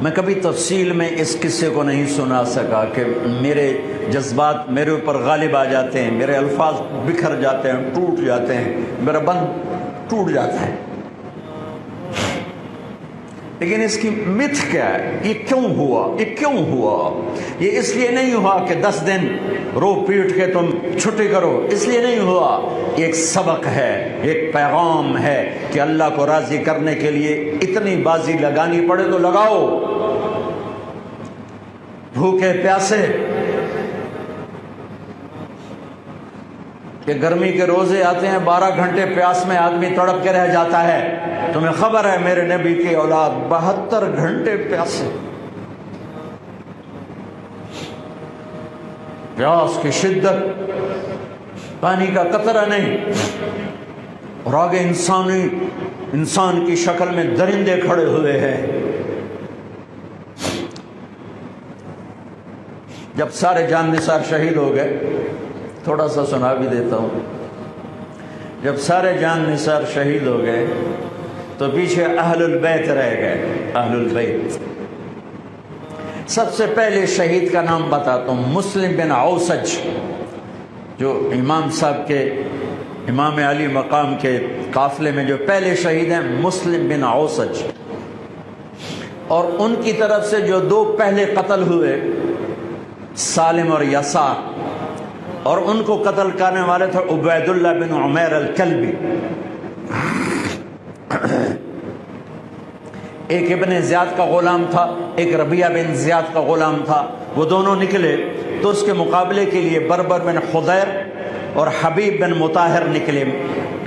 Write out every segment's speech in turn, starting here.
میں کبھی تفصیل میں اس قصے کو نہیں سنا سکا کہ میرے جذبات میرے اوپر غالب آ جاتے ہیں، میرے الفاظ بکھر جاتے ہیں، ٹوٹ جاتے ہیں، میرا بند ٹوٹ جاتا ہے۔ لیکن اس کی متھ کیا ہے؟ یہ کیوں ہوا؟ یہ کیوں ہوا؟ یہ اس لیے نہیں ہوا کہ 10 دن رو پیٹ کے تم چھٹی کرو، اس لیے نہیں ہوا۔ یہ ایک سبق ہے، ایک پیغام ہے کہ اللہ کو راضی کرنے کے لیے اتنی بازی لگانی پڑے تو لگاؤ۔ بھوکے پیاسے، کہ گرمی کے روزے آتے ہیں 12 گھنٹے پیاس میں آدمی تڑپ کے رہ جاتا ہے۔ تمہیں خبر ہے میرے نبی کی اولاد 72 گھنٹے پیاسے، پیاس کی شدت، پانی کا قطرہ نہیں، اور آگے انسان کی شکل میں درندے کھڑے ہوئے ہیں۔ جب سارے جان نثار شہید ہو گئے، تھوڑا سا سنا بھی دیتا ہوں، جب سارے جان نثار شہید ہو گئے تو پیچھے اہل البیت رہ گئے۔ اہل البیت، سب سے پہلے شہید کا نام بتاتا ہوں، مسلم بن اوسج، جو امام صاحب کے، امام علی مقام کے قافلے میں جو پہلے شہید ہیں، مسلم بن اوسج۔ اور ان کی طرف سے جو 2 پہلے قتل ہوئے، سالم اور یسار، اور ان کو قتل کرنے والے تھے عبید اللہ بن عمیر الکلبی۔ ایک ابن زیاد کا غلام تھا، ایک ربیعہ بن زیاد کا غلام تھا۔ وہ دونوں نکلے تو اس کے مقابلے کے لیے بربر بن خدیر اور حبیب بن مطاہر نکلے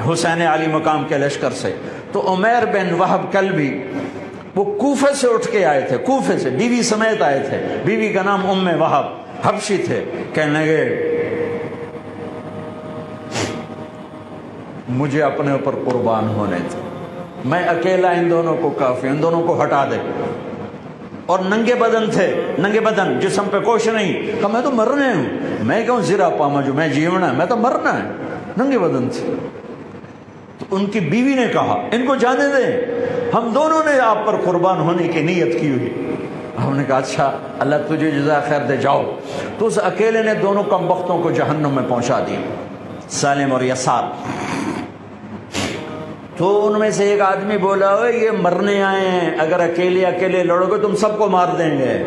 حسین علی مقام کے لشکر سے۔ تو عمیر بن وہب کلبی وہ کوفے سے اٹھ کے آئے تھے، کوفے سے بیوی سمیت آئے تھے، بیوی کا نام ام وہب، حبشی تھے۔ کہنے لگے مجھے اپنے اوپر قربان ہونے تھے، میں اکیلا ان دونوں کو کافی، ان دونوں کو ہٹا دے۔ اور ننگے بدن تھے، ننگے بدن، جسم پہ کچھ نہیں۔ کہا میں تو مرنے ہوں، میں کیوں زیرہ پاما جو میں جیونا ہے، میں تو مرنا ہے۔ ننگے بدن تھے۔ تو ان کی بیوی نے کہا ان کو جانے دیں، ہم دونوں نے آپ پر قربان ہونے کی نیت کی ہوئی۔ ہم نے کہا اچھا اللہ تجھے جزا خیر دے، جاؤ۔ تو اس اکیلے نے دونوں کم بختوں کو جہنم میں پہنچا دیا، سالم اور یسار۔ تو ان میں سے ایک آدمی بولا یہ مرنے آئے ہیں، اگر اکیلے لڑو گے تم سب کو مار دیں گے،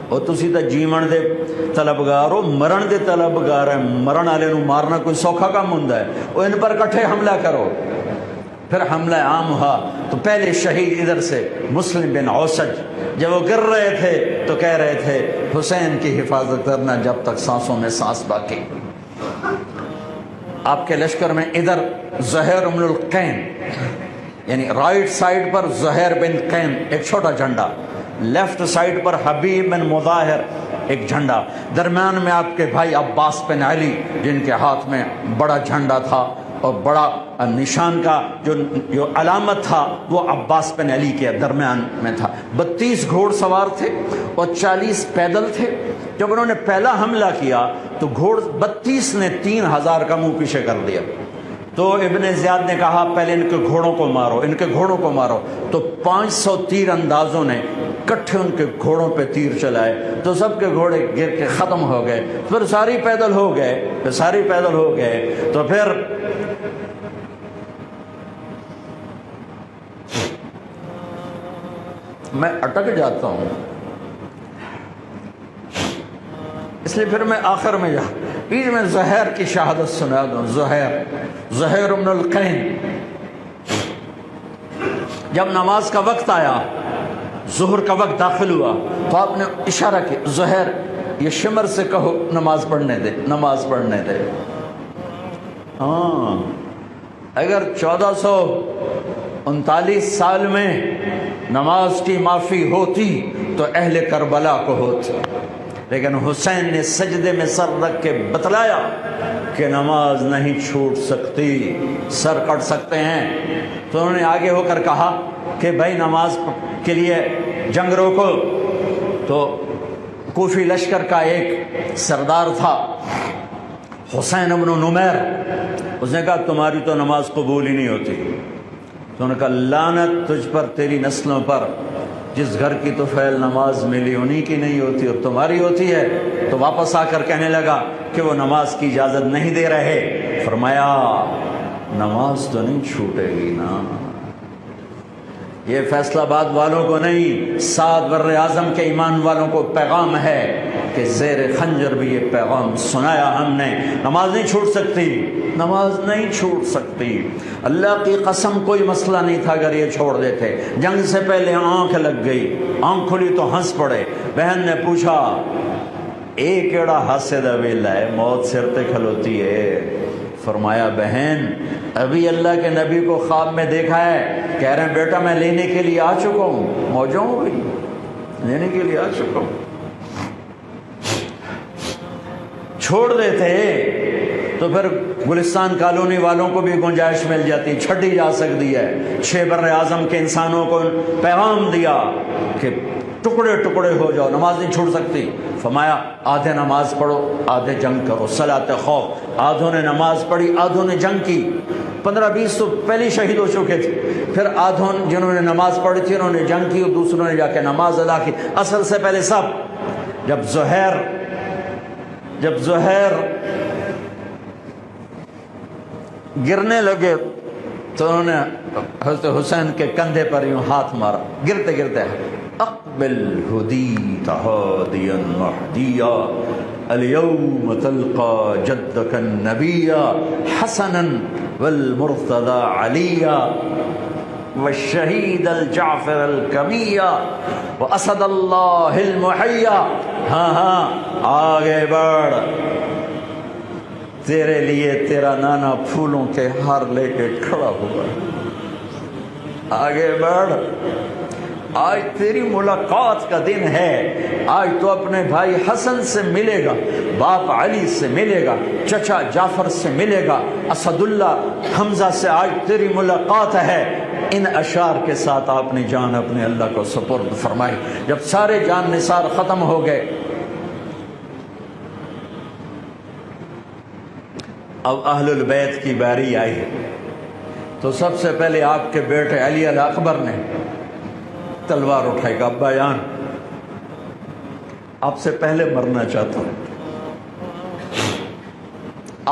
اور تسی تو جیون دے طلبگار ہو، مرن دے طلبگار ہیں، مرن والے نو مارنا کوئی سوکھا کام ہوندا ہے، وہ ان پر کٹھے حملہ کرو۔ پھر حملہ عام ہوا تو پہلے شہید ادھر سے مسلم بن اوسج، جب وہ گر رہے تھے تو کہہ رہے تھے حسین کی حفاظت کرنا جب تک سانسوں میں سانس باقی۔ آپ کے لشکر میں ادھر زہیر بن القین، یعنی رائٹ سائڈ پر زہیر بن قین ایک چھوٹا جھنڈا، لیفٹ سائڈ پر حبیب بن مظاہر ایک جھنڈا، درمیان میں آپ کے بھائی عباس بن علی جن کے ہاتھ میں بڑا جھنڈا تھا، اور بڑا نشان کا جو علامت تھا وہ عباس بن علی کے درمیان میں تھا۔ 32 گھوڑ سوار تھے اور 40 پیدل تھے۔ جب انہوں نے پہلا حملہ کیا تو گھوڑ 32 نے 3000 کا منہ پیچھے کر دیا۔ تو ابن زیاد نے کہا پہلے ان کے گھوڑوں کو مارو، ان کے گھوڑوں کو مارو۔ تو 500 تیر اندازوں نے کٹھے ان کے گھوڑوں پہ تیر چلائے تو سب کے گھوڑے گر کے ختم ہو گئے۔ پھر ساری پیدل ہو گئے، تو پھر میں اٹک جاتا ہوں، اس لیے پھر میں آخر میں بیچ میں زہیر کی شہادت سنا دوں۔ زہیر بن القین، جب نماز کا وقت آیا، ظہر کا وقت داخل ہوا تو آپ نے اشارہ کیا زہیر یہ شمر سے کہو نماز پڑھنے دے۔ ہاں، اگر 1439 سال میں نماز کی معافی ہوتی تو اہل کربلا کو ہوتی، لیکن حسین نے سجدے میں سر رکھ کے بتلایا کہ نماز نہیں چھوٹ سکتی، سر کٹ سکتے ہیں۔ تو انہوں نے آگے ہو کر کہا کہ بھائی نماز کے لیے جنگ روکو۔ تو کوفی لشکر کا ایک سردار تھا حسین بن نمیر، اس نے کہا تمہاری تو نماز قبول ہی نہیں ہوتی۔ تو انہوں نے کہا لعنت تجھ پر، تیری نسلوں پر، جس گھر کی تو فعل نماز ملی انہی کی نہیں ہوتی اور تمہاری ہوتی ہے. تو واپس آ کر کہنے لگا کہ وہ نماز کی اجازت نہیں دے رہے. فرمایا نماز تو نہیں چھوٹے گی نا. یہ فیصل آباد والوں کو نہیں، 7 بر اعظم کے ایمان والوں کو پیغام ہے کہ زیر خنجر بھی یہ پیغام سنایا ہم نے. نماز نہیں چھوٹ سکتی، نماز نہیں چھوٹ سکتی. اللہ کی قسم کوئی مسئلہ نہیں تھا اگر یہ چھوڑ دیتے. جنگ سے پہلے آنکھ لگ گئی، آنکھ کھلی تو ہنس پڑے. بہن نے پوچھا اے کیڑا ہاسے دا ویلا ہے، موت سر تے کھلوتی ہے. فرمایا بہن ابھی اللہ کے نبی کو خواب میں دیکھا ہے، کہہ رہے ہیں بیٹا میں لینے کے لیے آ چکا ہوں. موجوں ہو گئی، لینے کے لیے آ چکا ہوں. چھوڑ دیتے تو پھر گلستان کالونی والوں کو بھی گنجائش مل جاتی، چھٹی جا سکتی ہے. 6 بر اعظم کے انسانوں کو پیغام دیا کہ ٹکڑے ٹکڑے ہو جاؤ، نماز نہیں چھوٹ سکتی. فرمایا آدھے نماز پڑھو آدھے جنگ کرو، صلاۃ خوف. آدھوں نے نماز پڑھی آدھوں نے جنگ کی. 15-20 تو پہلے شہید ہو چکے تھے. پھر آدھوں جنہوں نے نماز پڑھی تھی انہوں نے جنگ کی اور دوسروں نے جا کے نماز ادا کی. اصل سے پہلے سب. جب زہیر گرنے لگے تو انہوں نے حضرت حسین کے کندھے پر یوں ہاتھ مارا. گرتے گرتے اقبل ہدیت ہادیا مہدیا اليوم تلقى جدك النبي حسنا والمرتضى عليا والشهيد الجعفر الكمي واسد الله المحيا. ہاں آگے بڑھ، تیرے لیے تیرا نانا پھولوں کے ہار لے کے کھڑا ہوا. آگے بڑھ، آج تیری ملاقات کا دن ہے. آج تو اپنے بھائی حسن سے ملے گا، باپ علی سے ملے گا، چچا جعفر سے ملے گا، اسد اللہ حمزہ سے آج تیری ملاقات ہے. ان اشعار کے ساتھ آپ نے جان اپنے اللہ کو سپرد فرمائی. جب سارے جان نثار ختم ہو گئے اب اہل البیت کی باری آئی ہے. تو سب سے پہلے آپ کے بیٹے علی الاکبر نے تلوار اٹھائی گا. ابا جان آپ سے پہلے مرنا چاہتا ہوں،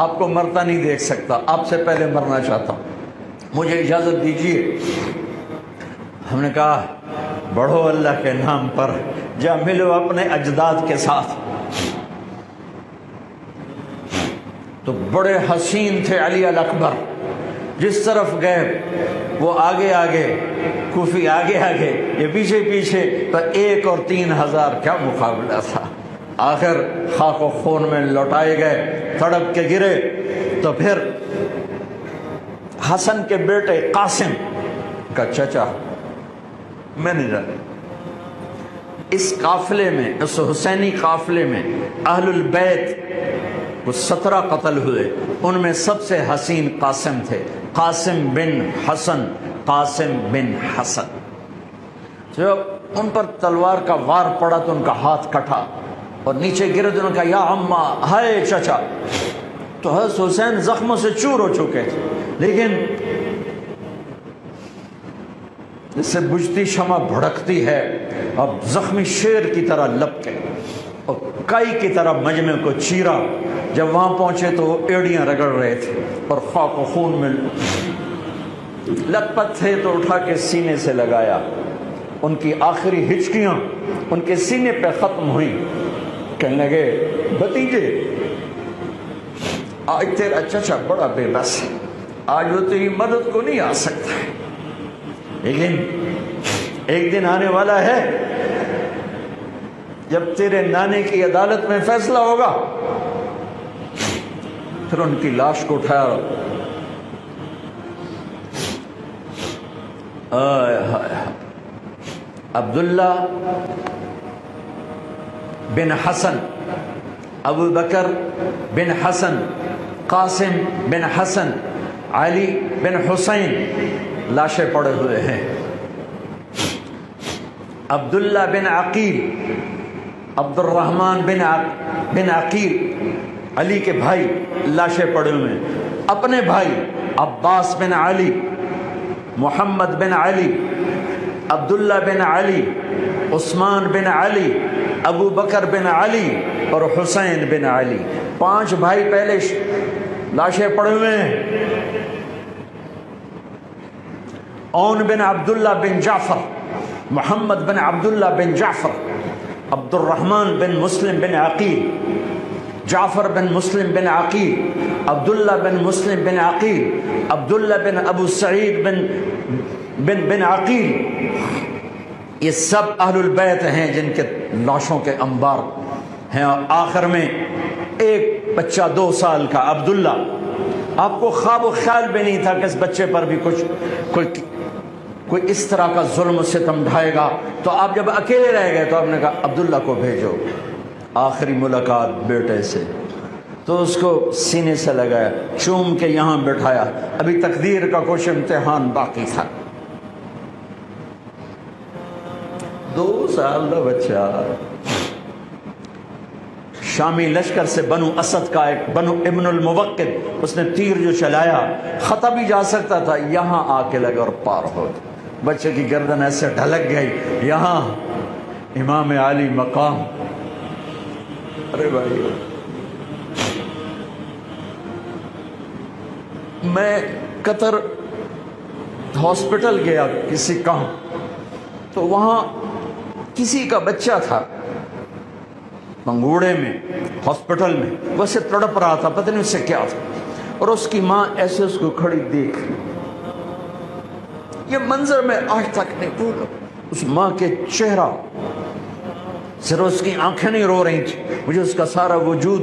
آپ کو مرتا نہیں دیکھ سکتا، آپ سے پہلے مرنا چاہتا ہوں، مجھے اجازت دیجیے. ہم نے کہا بڑھو اللہ کے نام پر، جا ملو اپنے اجداد کے ساتھ. تو بڑے حسین تھے علی الاکبر. جس طرف گئے وہ آگے آگے، کوفی آگے آگے، یہ پیچھے پیچھے. تو 1 اور 3,000 کیا مقابلہ تھا. آخر خاک و خون میں لوٹائے گئے، تڑپ کے گرے. تو پھر حسن کے بیٹے قاسم کا چچا میں نہیں جانا، اس قافلے میں، اس حسینی قافلے میں اہل البیت وہ 17 قتل ہوئے. ان میں سب سے حسین قاسم تھے، قاسم بن حسن. قاسم بن حسن جب ان پر تلوار کا وار پڑا تو ان کا ہاتھ کٹا اور نیچے گرے تو انہوں نے کہا یا اماں، ہائے چچا. تو حضرت حسین زخموں سے چور ہو چکے تھے، لیکن جس سے بجھتی شمع بھڑکتی ہے، اب زخمی شیر کی طرح لپکے اور کائی کی طرح مجمع کو چیرا. جب وہاں پہنچے تو وہ ایڑیاں رگڑ رہے تھے اور خاک و خون میں لت پت تھے. تو اٹھا کے سینے سے لگایا. ان کی آخری ہچکیاں ان کے سینے پہ ختم ہوئیں. کہنے لگے بھتیجے آج تیرا چچا بڑا بے بس ہے، آج وہ تیری مدد کو نہیں آ سکتا ہے، لیکن ایک دن آنے والا ہے جب تیرے نانے کی عدالت میں فیصلہ ہوگا. پھر ان کی لاش کو اٹھایا. عبداللہ بن حسن، ابو بکر بن حسن، قاسم بن حسن، علی بن حسین لاشیں پڑے ہوئے ہیں. عبداللہ بن عقیل، عبد الرحمن بن عقیل علی کے بھائی لاشیں پڑے ہوئے ہیں. اپنے بھائی عباس بن علی، محمد بن علی، عبداللہ بن علی، عثمان بن علی، ابو بکر بن علی اور حسین بن علی، 5 بھائی پہلے لاشیں پڑے ہوئے ہیں۔ اون بن عبداللہ بن جعفر، محمد بن عبداللہ بن جعفر، عبد الرحمن بن مسلم بن عقیل، جعفر بن مسلم بن عقیل، عبداللہ بن مسلم بن عقیل، عبداللہ بن ابو سعید بن عقیل، یہ سب اہل البیت ہیں جن کے لاشوں کے انبار ہیں۔ اور آخر میں ایک بچہ 2 سال کا عبداللہ، آپ کو خواب و خیال بھی نہیں تھا کہ اس بچے پر بھی کوئی اس طرح کا ظلم و ستم ڈھائے گا، تو آپ جب اکیلے رہ گئے تو آپ نے کہا عبداللہ کو بھیجو۔ آخری ملاقات بیٹے سے، تو اس کو سینے سے لگایا، چوم کے یہاں بٹھایا، ابھی تقدیر کا کچھ امتحان باقی تھا۔ 2 سال کا بچہ شامی لشکر سے بنو اسد کا ایک بنو ابن الموقد، اس نے تیر جو چلایا خطا بھی جا سکتا تھا، یہاں آ کے لگا اور پار ہو گیا۔ بچے کی گردن ایسے ڈھلک گئی، یہاں امام علی مقام۔ ارے بھائی، میں قطر ہاسپٹل گیا کسی کام، تو وہاں کسی کا بچہ تھا منگوڑے میں ہاسپٹل میں، ویسے تڑپ رہا تھا، پتہ نہیں اس سے کیا تھا، اور اس کی ماں ایسے اس کو کھڑی دیکھ، یہ منظر میں آج تک نہیں بھولا۔ اس ماں کے چہرہ، صرف اس کی آنکھیں نہیں رو رہی تھی، مجھے اس کا سارا وجود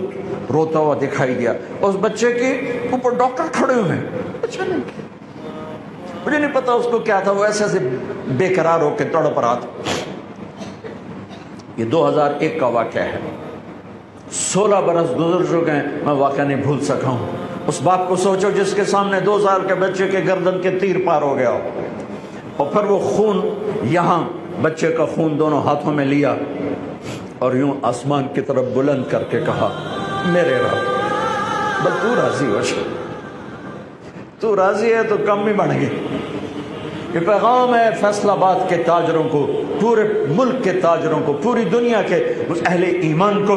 روتا ہوا دکھائی دیا۔ اس بچے کے اوپر ڈاکٹر کھڑے ہوئے ہیں، اچھا نہیں کیا، مجھے نہیں پتا اس کو کیا تھا، وہ ایسے ایسے بے قرار ہو کے تڑپ رہا تھا۔ یہ 2001 کا واقعہ ہے، 16 برس گزر چکے ہیں، میں واقعہ نہیں بھول سکا ہوں۔ اس باپ کو سوچو جس کے سامنے 2 سال کے بچے کے گردن کے تیر پار ہو گیا ہو، اور پھر وہ خون، یہاں بچے کا خون دونوں ہاتھوں میں لیا اور یوں آسمان کی طرف بلند کر کے کہا، میرے رب، بس تو راضی ہو، تو راضی ہے تو کم ہی بڑھ گئی۔ یہ پیغام ہے فیصل آباد کے تاجروں کو، پورے ملک کے تاجروں کو، پوری دنیا کے اہل ایمان کو،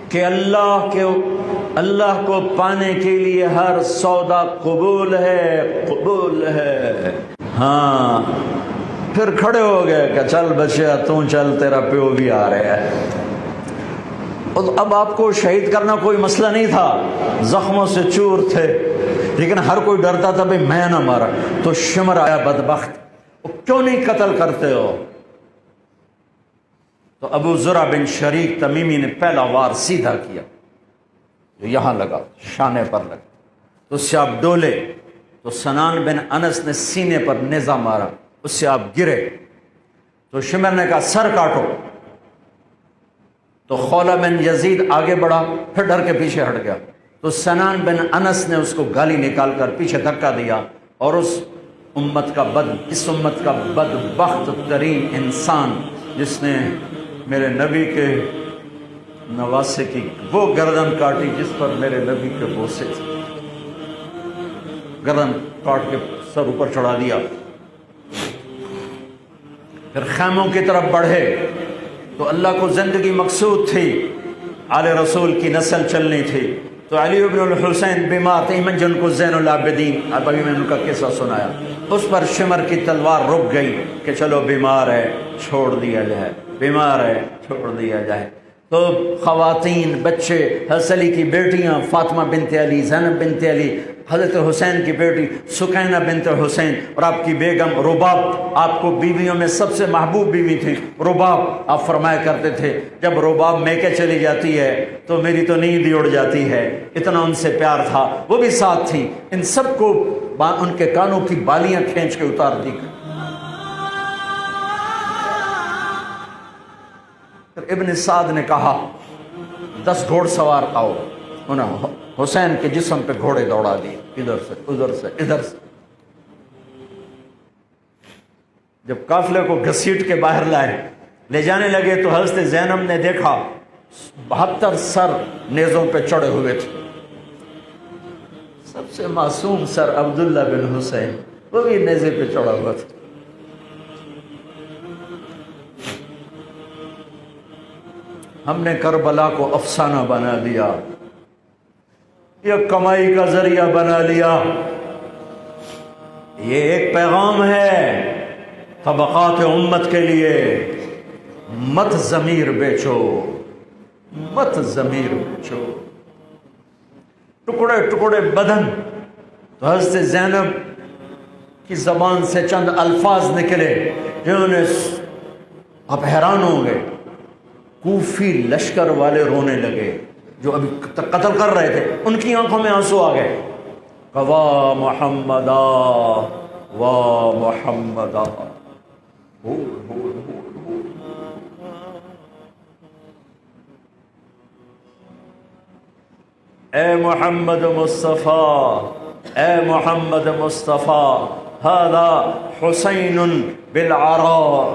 کہ اللہ کو پانے کے لیے ہر سودا قبول ہے، قبول ہے۔ ہاں، پھر کھڑے ہو گئے کہ چل بچیا تو چل، تیرا پیو بھی آ رہا ہے۔ اور اب آپ کو شہید کرنا کوئی مسئلہ نہیں تھا، زخموں سے چور تھے، لیکن ہر کوئی ڈرتا تھا بھئی میں نہ مارا، تو شمر آیا بدبخت، کیوں نہیں قتل کرتے ہو؟ تو ابو زرع بن شریک تمیمی نے پہلا وار سیدھا کیا، جو یہاں لگا، شانے پر لگا، تو اس سے آپ ڈولے، تو سنان بن انس نے سینے پر نیزہ مارا، اس سے آپ گرے، تو شمر نے کہا سر کاٹو، تو خولہ بن یزید آگے بڑھا، پھر ڈر کے پیچھے ہٹ گیا، تو سنان بن انس نے اس کو گالی نکال کر پیچھے دھکا دیا، اور اس امت کا بدبخت ترین انسان جس نے میرے نبی کے نواسے کی وہ گردن کاٹی جس پر میرے نبی کے بوسے تھے، گردن کاٹ کے سر اوپر چڑھا دیا۔ پھر خیموں کی طرف بڑھے، تو اللہ کو زندگی مقصود تھی، آل رسول کی نسل چلنی تھی، تو علی بن الحسین بیمار تھے، ایمن جن کو زین العابدین، اب ابھی میں ان کا قصہ سنایا، اس پر شمر کی تلوار رک گئی کہ چلو بیمار ہے چھوڑ دیا جائے، بیمار ہے چھوڑ دیا جائے۔ تو خواتین، بچے، حضرت علی کی بیٹیاں فاطمہ بنت علی، زینب بنت علی، حضرت حسین کی بیٹی سکینہ بنت حسین، اور آپ کی بیگم رباب، آپ کو بیویوں میں سب سے محبوب بیوی تھی رباب۔ آپ فرمایا کرتے تھے جب رباب میکے چلی جاتی ہے تو میری تو نیند ہی اڑ جاتی ہے، اتنا ان سے پیار تھا، وہ بھی ساتھ تھی۔ ان سب کو ان کے کانوں کی بالیاں کھینچ کے اتار دی۔ ابن سعد نے کہا 10 گھوڑ سوار آؤ، انہوں حسین کے جسم پہ گھوڑے دوڑا دیے، ادھر سے ادھر سے ادھر سے۔ جب قافلے کو گھسیٹ کے باہر لائے، لے جانے لگے، تو حضرت زینب نے دیکھا 72 سر نیزوں پہ چڑھے ہوئے تھے، سب سے معصوم سر عبداللہ بن حسین، وہ بھی نیزے پہ چڑھا ہوا تھا۔ ہم نے کربلا کو افسانہ بنا دیا، یہ کمائی کا ذریعہ بنا لیا۔ یہ ایک پیغام ہے طبقات امت کے لیے، مت ضمیر بیچو، مت ضمیر بیچو۔ ٹکڑے ٹکڑے بدن، تو حضرت زینب کی زبان سے چند الفاظ نکلے جنہوں نے، آپ حیران ہوں گے، کوفی لشکر والے رونے لگے جو ابھی قتل کر رہے تھے، ان کی آنکھوں میں آنسو آ گئے۔ واہ محمدا واہ محمدا، اے محمد مصطفیٰ، اے محمد مصطفیٰ، هذا حسین بالعراء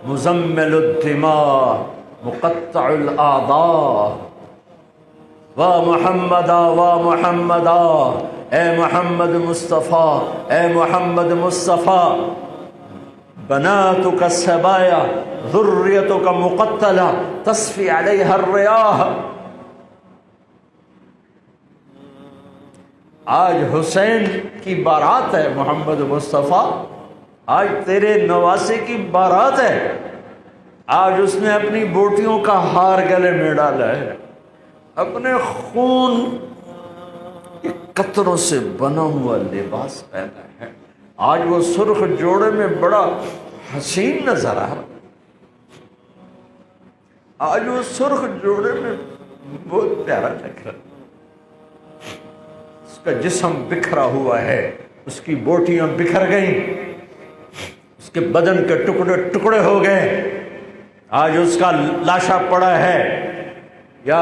مزمل الدماء مقطع الاعضاء، وا محمدا وا محمدا، اے محمد مصطفیٰ، اے محمد مصطفیٰ، بناتک السبایا ذریتک مقتلہ تصفی علیہا الریاح۔ آج حسین کی بارات ہے محمد مصطفیٰ، آج تیرے نواسے کی بارات ہے، آج اس نے اپنی بوٹیوں کا ہار گلے میں ڈالا ہے، اپنے خون کے قطروں سے بنا ہوا لباس پہنا ہے، آج وہ سرخ جوڑے میں بڑا حسین نظر آ رہا، آج وہ سرخ جوڑے میں بہت پیارا لگ رہا، اس کا جسم بکھرا ہوا ہے، اس کی بوٹیاں بکھر گئیں، اس کے بدن کے ٹکڑے ٹکڑے ہو گئے، آج اس کا لاشا پڑا ہے۔ یا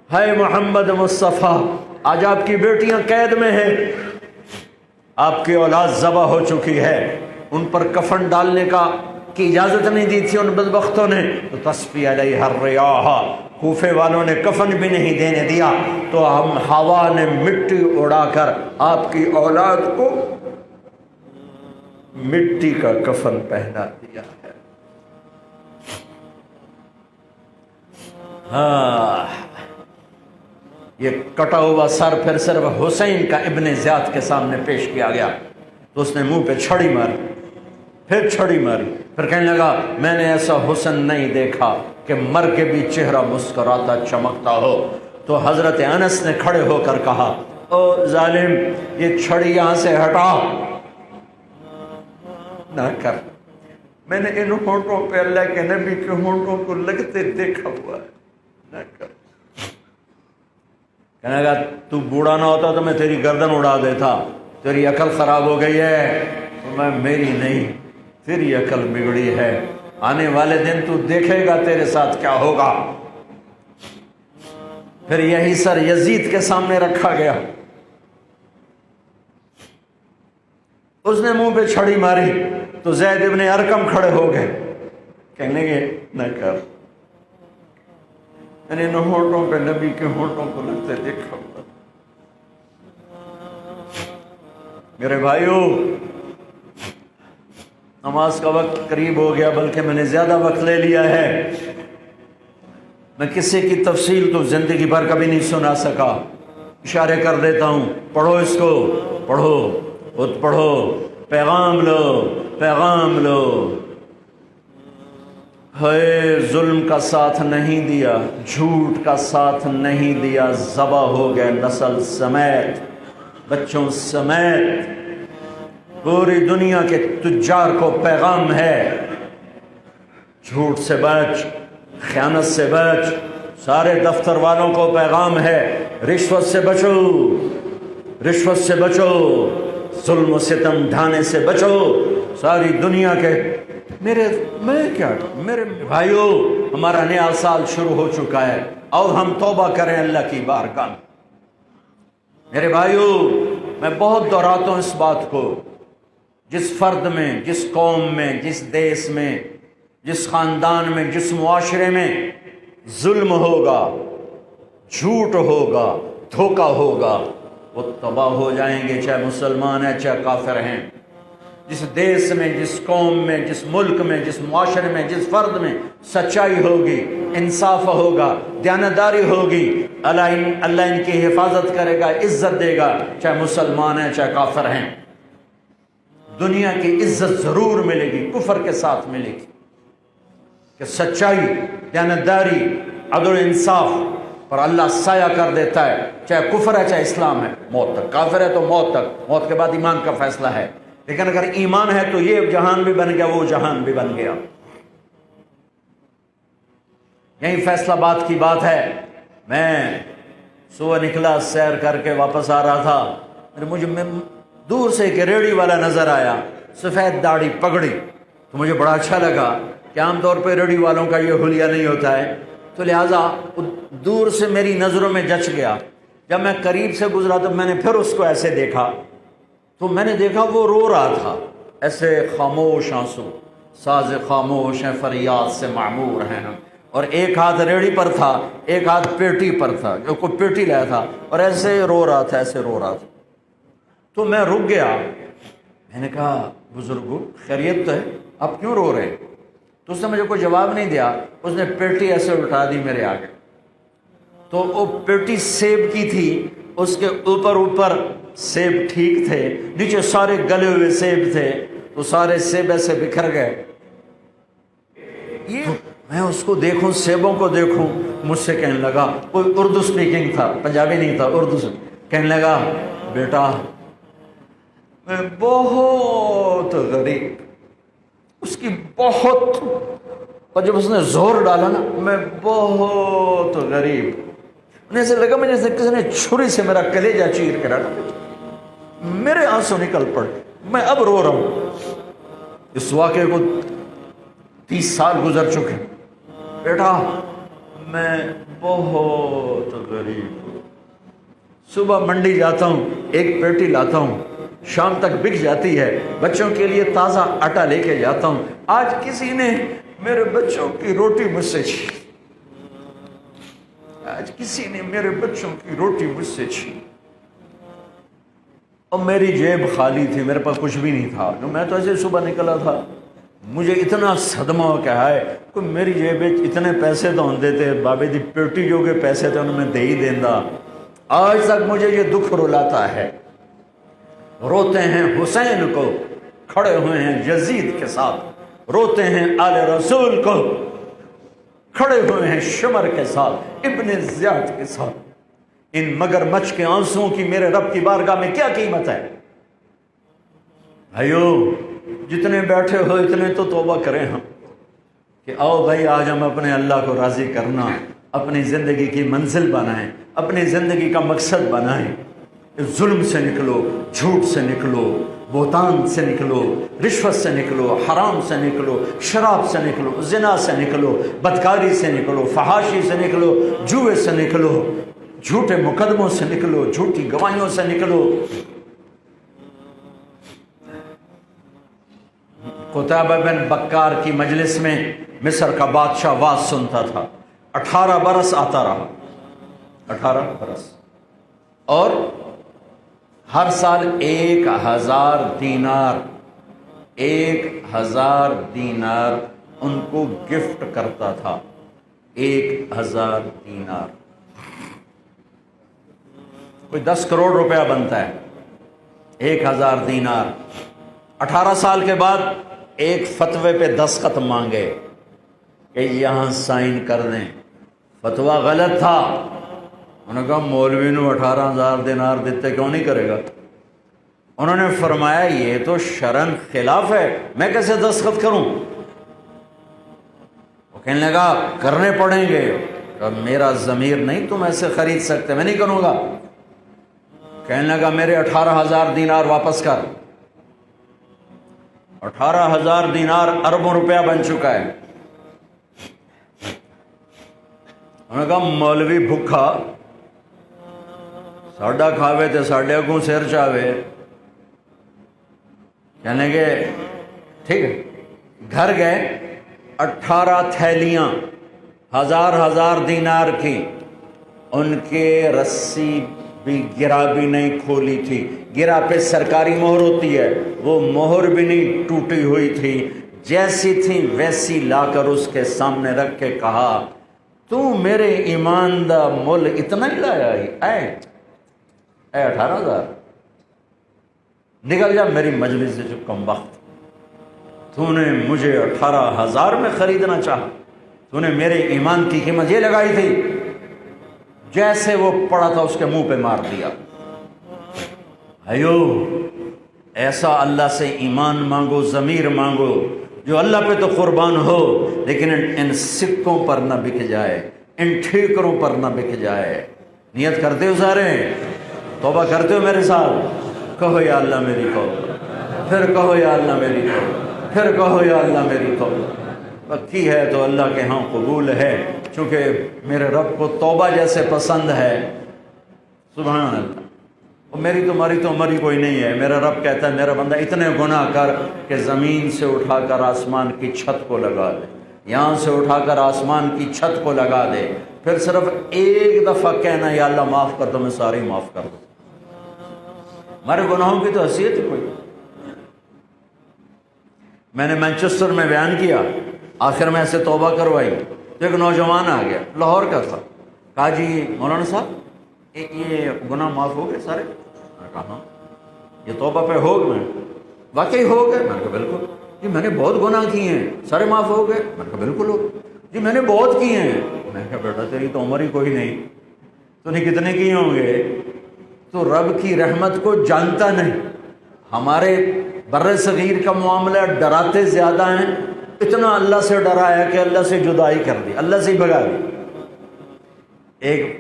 ہے محمد مصطفیٰ، آج آپ کی بیٹیاں قید میں ہیں، آپ کی اولاد ذبح ہو چکی ہے، ان پر کفن ڈالنے کی اجازت نہیں دی تھی ان بدبختوں نے، تو تصفی علیہ الریاح، کوفے والوں نے کفن بھی نہیں دینے دیا، تو ہم ہوا نے مٹی اڑا کر آپ کی اولاد کو مٹی کا کفن پہنا دیا ہے۔ ہاں، یہ کٹا ہوا سر پھر صرف حسین کا ابن زیاد کے سامنے پیش کیا گیا، تو اس نے منہ پہ چھڑی ماری، پھر چھڑی ماری، پھر کہنے لگا میں نے ایسا حسن نہیں دیکھا کہ مر کے بھی چہرہ مسکراتا چمکتا ہو۔ تو حضرت انس نے کھڑے ہو کر کہا او ظالم، یہ چھڑی یہاں سے ہٹا، نہ کر، میں نے ان ہونٹوں پہ اللہ کے نبی کے ہونٹوں کو لگتے دیکھا ہوا ہے، نہ کر۔ کہنے لگا تو بوڑھا نہ ہوتا تو میں تیری گردن اڑا دیتا، تیری عقل خراب ہو گئی ہے۔ تو میں میری نہیں، تیری عقل بگڑی ہے، آنے والے دن تو دیکھے گا تیرے ساتھ کیا ہوگا۔ پھر یہی سر یزید کے سامنے رکھا گیا، اس نے منہ پہ چھڑی ماری تو زید ابن ارقم کھڑے ہو گئے، کہنے لگے نہ کر، میں نے ان ہونٹوں پہ نبی کے ہونٹوں کو لگتے دیکھا ہوا۔ میرے بھائیو، نماز کا وقت قریب ہو گیا، بلکہ میں نے زیادہ وقت لے لیا ہے، میں کسی کی تفصیل تو زندگی بھر کبھی نہیں سنا سکا، اشارے کر دیتا ہوں، پڑھو اس کو، پڑھو، خود پڑھو، پیغام لو، پیغام لو۔ ہے ظلم کا ساتھ نہیں دیا، جھوٹ کا ساتھ نہیں دیا، ذبح ہو گئے نسل سمیت، بچوں سمیت، پوری دنیا کے تجار کو پیغام ہے، جھوٹ سے بچ، خیانت سے بچ، سارے دفتر والوں کو پیغام ہے، رشوت سے بچو، رشوت سے بچو، ظلم و ستم ڈھانے سے بچو، ساری دنیا کے میرے بھائیو، ہمارا نیا سال شروع ہو چکا ہے، اور ہم توبہ کریں اللہ کی بارگاہ۔ میرے بھائیو، میں بہت دہراتا ہوں اس بات کو، جس فرد میں، جس قوم میں، جس دیس میں، جس خاندان میں، جس معاشرے میں ظلم ہوگا، جھوٹ ہوگا، دھوکہ ہوگا، وہ تباہ ہو جائیں گے، چاہے مسلمان ہیں چاہے کافر ہیں۔ جس دیش میں، جس قوم میں، جس ملک میں، جس معاشرے میں، جس فرد میں سچائی ہوگی، انصاف ہوگا، دیانتداری ہوگی، اللہ ان کی حفاظت کرے گا، عزت دے گا، چاہے مسلمان ہیں چاہے کافر ہیں۔ دنیا کی عزت ضرور ملے گی، کفر کے ساتھ ملے گی، کہ سچائی، دیانتداری، عدل و انصاف پر اللہ سایہ کر دیتا ہے، چاہے کفر ہے چاہے اسلام ہے، موت تک۔ کافر ہے تو موت تک، موت کے بعد ایمان کا فیصلہ ہے، لیکن اگر ایمان ہے تو یہ جہان بھی بن گیا، وہ جہان بھی بن گیا۔ یہی فیصلہ باد کی بات ہے۔ میں صبح نکلا، سیر کر کے واپس آ رہا تھا، مجھے دور سے ایک ریڑھی والا نظر آیا، سفید داڑھی پگڑی، تو مجھے بڑا اچھا لگا کہ عام طور پہ ریڑھی والوں کا یہ حلیہ نہیں ہوتا ہے، تو لہٰذا دور سے میری نظروں میں جچ گیا۔ جب میں قریب سے گزرا تو میں نے پھر اس کو ایسے دیکھا، تو میں نے دیکھا وہ رو رہا تھا، ایسے خاموش آنسو، ساز خاموش ہیں فریاد سے معمور ہیں ہم، اور ایک ہاتھ ریڑھی پر تھا، ایک ہاتھ پیٹی پر تھا، کوئی پیٹی لایا تھا، اور ایسے رو رہا تھا، ایسے رو رہا تھا۔ تو میں رک گیا، میں نے کہا بزرگو خیریت تو ہے، آپ کیوں رو رہے؟ تو اس نے مجھے کوئی جواب نہیں دیا، اس نے پیٹی ایسے اٹھا دی میرے آگے، تو وہ پیٹی سیب کی تھی، اس کے اوپر سیب ٹھیک تھے، نیچے سارے گلے ہوئے سیب تھے، تو سارے سیب ایسے بکھر گئے۔ میں اس کو دیکھوں، سیبوں کو دیکھوں، مجھ سے کہنے لگا، کوئی اردو سپیکنگ تھا، پنجابی نہیں تھا، اردو سے کہنے لگا، بیٹا میں بہت غریب، اس کی بہت، اور جب اس نے زور ڈالا نا، میں بہت غریب، انہیں ایسے لگا مجھے جیسے کسی نے چھری سے میرا کلیجہ چیر کے ڈالا، میرے آنسو نکل پڑے، میں اب رو رہا ہوں۔ اس واقعے کو 30 سال گزر چکے۔ بیٹا میں بہت غریب ہوں، صبح منڈی جاتا ہوں، ایک پیٹی لاتا ہوں، شام تک بک جاتی ہے، بچوں کے لیے تازہ آٹا لے کے جاتا ہوں، آج کسی نے میرے بچوں کی روٹی مجھ سے چھین، آج کسی نے میرے بچوں کی روٹی مجھ سے چھین، اور میری جیب خالی تھی، میرے پاس کچھ بھی نہیں تھا، میں تو ایسے صبح نکلا تھا، مجھے اتنا صدمہ ہو کہ ہے کوئی میری جیب اتنے پیسے تو ہوں دیتے، بابے دی پیٹی جو کہ پیسے تو انہوں میں دے ہی دینا۔ آج تک مجھے یہ دکھ رلاتا ہے۔ روتے ہیں حسین کو، کھڑے ہوئے ہیں یزید کے ساتھ، روتے ہیں آل رسول کو، کھڑے ہوئے ہیں شمر کے ساتھ، ابن زیاد کے ساتھ۔ ان مگر مچھ کے آنسوؤں کی میرے رب کی بارگاہ میں کیا قیمت ہے؟ بھائیو جتنے بیٹھے ہو اتنے تو توبہ کریں ہم، کہ آؤ بھائی آج ہم اپنے اللہ کو راضی کرنا، اپنی زندگی کی منزل بنائیں، اپنی زندگی کا مقصد بنائیں۔ ظلم سے نکلو، جھوٹ سے نکلو، بہتان سے نکلو، رشوت سے نکلو، حرام سے نکلو، شراب سے نکلو، زنا سے نکلو، بدکاری سے نکلو، فحاشی سے نکلو، جوئے سے نکلو، جھوٹے مقدموں سے نکلو، جھوٹی گواہیوں سے نکلو۔ قتیبہ بن بکار کی مجلس میں مصر کا بادشاہ واز سنتا تھا، 18 برس آتا رہا، 18 برس، اور ہر سال 1000 دینار، 1000 دینار ان کو گفٹ کرتا تھا، 1000 دینار، کوئی 10 کروڑ روپیہ بنتا ہے، 1000 دینار۔ 18 سال کے بعد ایک فتوے پہ دستخط مانگے کہ یہاں سائن کر دیں، فتویٰ غلط تھا، انہوں نے کہا مولوی نو 18,000 دینار دیتے کیوں نہیں کرے گا؟ انہوں نے فرمایا یہ تو شرعاً خلاف ہے، میں کیسے دستخط کروں؟ وہ کہنے لگا کرنے پڑیں گے، میرا ضمیر نہیں تم ایسے خرید سکتے، میں نہیں کروں گا۔ کہنے لگا میرے 18,000 دینار واپس کر۔ 18,000 دینار اربوں روپیہ بن چکا ہے۔ انہوں نے کہا مولوی بھوکھا ساڈا کھاوے تے ساڈے اگوں سر چاوے، کہنے کے ٹھیک ہے، گھر گئے، 18 تھیلیاں 1000 دینار کی، ان کے رسی بھی گرا بھی نہیں کھولی تھی. گرا پہ سرکاری مہر ہوتی ہے, وہ مہر بھی نہیں ٹوٹی ہوئی تھی. جیسی تھی ویسی لا کر اس کے سامنے رکھ کے کہا, تو میرے ایمان دا مول اتنا ہی لایا اے 18,000, نکل جا میری مجلس سے جو کم وقت. تو نے مجھے 18,000 میں خریدنا چاہا, تو نے میرے ایمان کی قیمت یہ لگائی تھی. جیسے وہ پڑا تھا اس کے منہ پہ مار دیا. ایو ایسا اللہ سے ایمان مانگو, ضمیر مانگو جو اللہ پہ تو قربان ہو, لیکن ان سکوں پر نہ بک جائے, ان ٹھیکروں پر نہ بک جائے. نیت کرتے ہو سارے, توبہ کرتے ہو میرے ساتھ؟ کہو یا اللہ میری توبہ, پھر کہو یا اللہ میری توبہ, پھر کہو یا اللہ میری توبہ. پکی ہے تو اللہ کے ہاں قبول ہے, چونکہ میرے رب کو توبہ جیسے پسند ہے. سبحان اللہ. اور میری تو مری کوئی نہیں ہے. میرا رب کہتا ہے میرا بندہ اتنے گناہ کر کہ زمین سے اٹھا کر آسمان کی چھت کو لگا دے, یہاں سے اٹھا کر آسمان کی چھت کو لگا دے, پھر صرف ایک دفعہ کہنا یا اللہ معاف کر دو, میں ساری معاف کر دوں. ہمارے گناہوں کی تو حیثیت ہی کوئی. میں نے مینچسٹر میں بیان کیا, آخر میں ایسے توبہ کروائی تو ایک نوجوان آ گیا, لاہور کا تھا. کہا جی مولانا صاحب یہ گناہ معاف ہو گئے سارے؟ میں نے کہا ہاں. یہ توبہ پہ ہو گئے؟ واقعی ہو گئے؟ میں نے کہا بالکل. جی میں نے بہت گناہ کیے ہیں, سارے معاف ہو گئے؟ میں نے کہا بالکل ہو گئے. جی میں نے بہت کیے ہیں. میں نے کہا بیٹا تیری تو عمر ہی کوئی نہیں, تو نے کتنے کیے ہوں گے؟ تو رب کی رحمت کو جانتا نہیں. ہمارے بر صغیر کا معاملہ ڈراتے زیادہ ہیں, اتنا اللہ سے ڈرایا کہ اللہ سے جدائی کر دی, اللہ سے ہی بھگا دی. ایک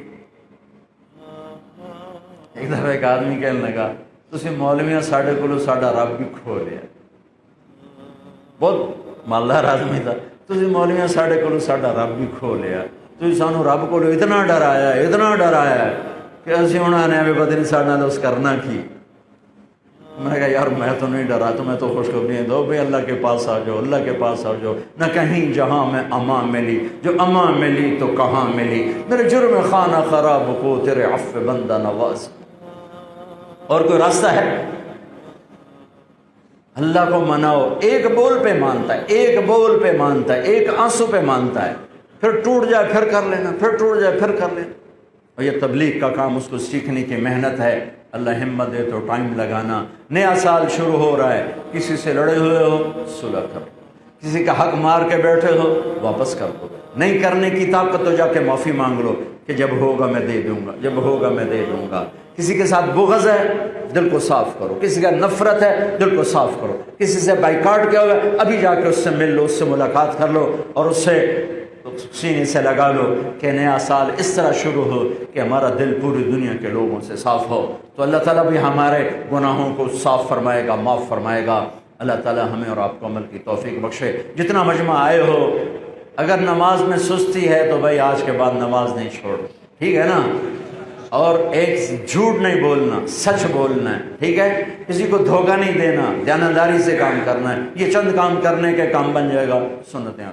دفعہ ایک آدمی کہنے لگا تسی مولویاں ساڈے کولو ساڈا رب بھی کھو لیا. بہت مالدار آدمی تھا. تسی مولویاں ساڈے کولو ساڈا رب بھی کھو لیا, تسی سانو رب کولو اتنا ڈرایا کہ اسی ہن آنے بھی پتہ نہیں ساڈے نال اس کرنا کی. میں نے کہا یار میں تو نہیں ڈرا, تو میں تو خوشخبری دو بھائی اللہ کے پاس آ جاؤ, اللہ کے پاس آ جاؤ. نہ کہیں جہاں میں امان ملی, جو امان ملی تو کہاں ملی. میرے جرم خانہ خراب کو تیرے عفو بندہ نواز. اور کوئی راستہ ہے؟ اللہ کو مناؤ. ایک بول پہ مانتا ہے, ایک بول پہ مانتا ہے, ایک آنسو پہ مانتا ہے, پھر ٹوٹ جائے پھر کر لینا, پھر ٹوٹ جائے پھر کر لینا. اور یہ تبلیغ کا کام, اس کو سیکھنے کی محنت ہے. اللہ ہمت دے تو ٹائم لگانا. نیا سال شروع ہو رہا ہے, کسی سے لڑے ہوئے ہو صلح کرو, کسی کا حق مار کے بیٹھے ہو واپس کر دو. نہیں کرنے کی طاقت تو جا کے معافی مانگ لو کہ جب ہوگا میں دے دوں گا, جب ہوگا میں دے دوں گا. کسی کے ساتھ بغض ہے دل کو صاف کرو, کسی کا نفرت ہے دل کو صاف کرو, کسی سے بائیکاٹ کیا ہوا ابھی جا کے اس سے مل لو, اس سے ملاقات کر لو, اور اس سے سینے سے لگا لو کہ نیا سال اس طرح شروع ہو کہ ہمارا دل پوری دنیا کے لوگوں سے صاف ہو. تو اللہ تعالیٰ بھی ہمارے گناہوں کو صاف فرمائے گا, معاف فرمائے گا. اللہ تعالیٰ ہمیں اور آپ کو عمل کی توفیق بخشے. جتنا مجمع آئے ہو, اگر نماز میں سستی ہے تو بھائی آج کے بعد نماز نہیں چھوڑ, ٹھیک ہے نا. اور ایک جھوٹ نہیں بولنا, سچ بولنا ہے, ٹھیک ہے. کسی کو دھوکہ نہیں دینا, دیانتداری سے کام کرنا ہے. یہ چند کام کرنے کے کام بن جائے گا. سنتیں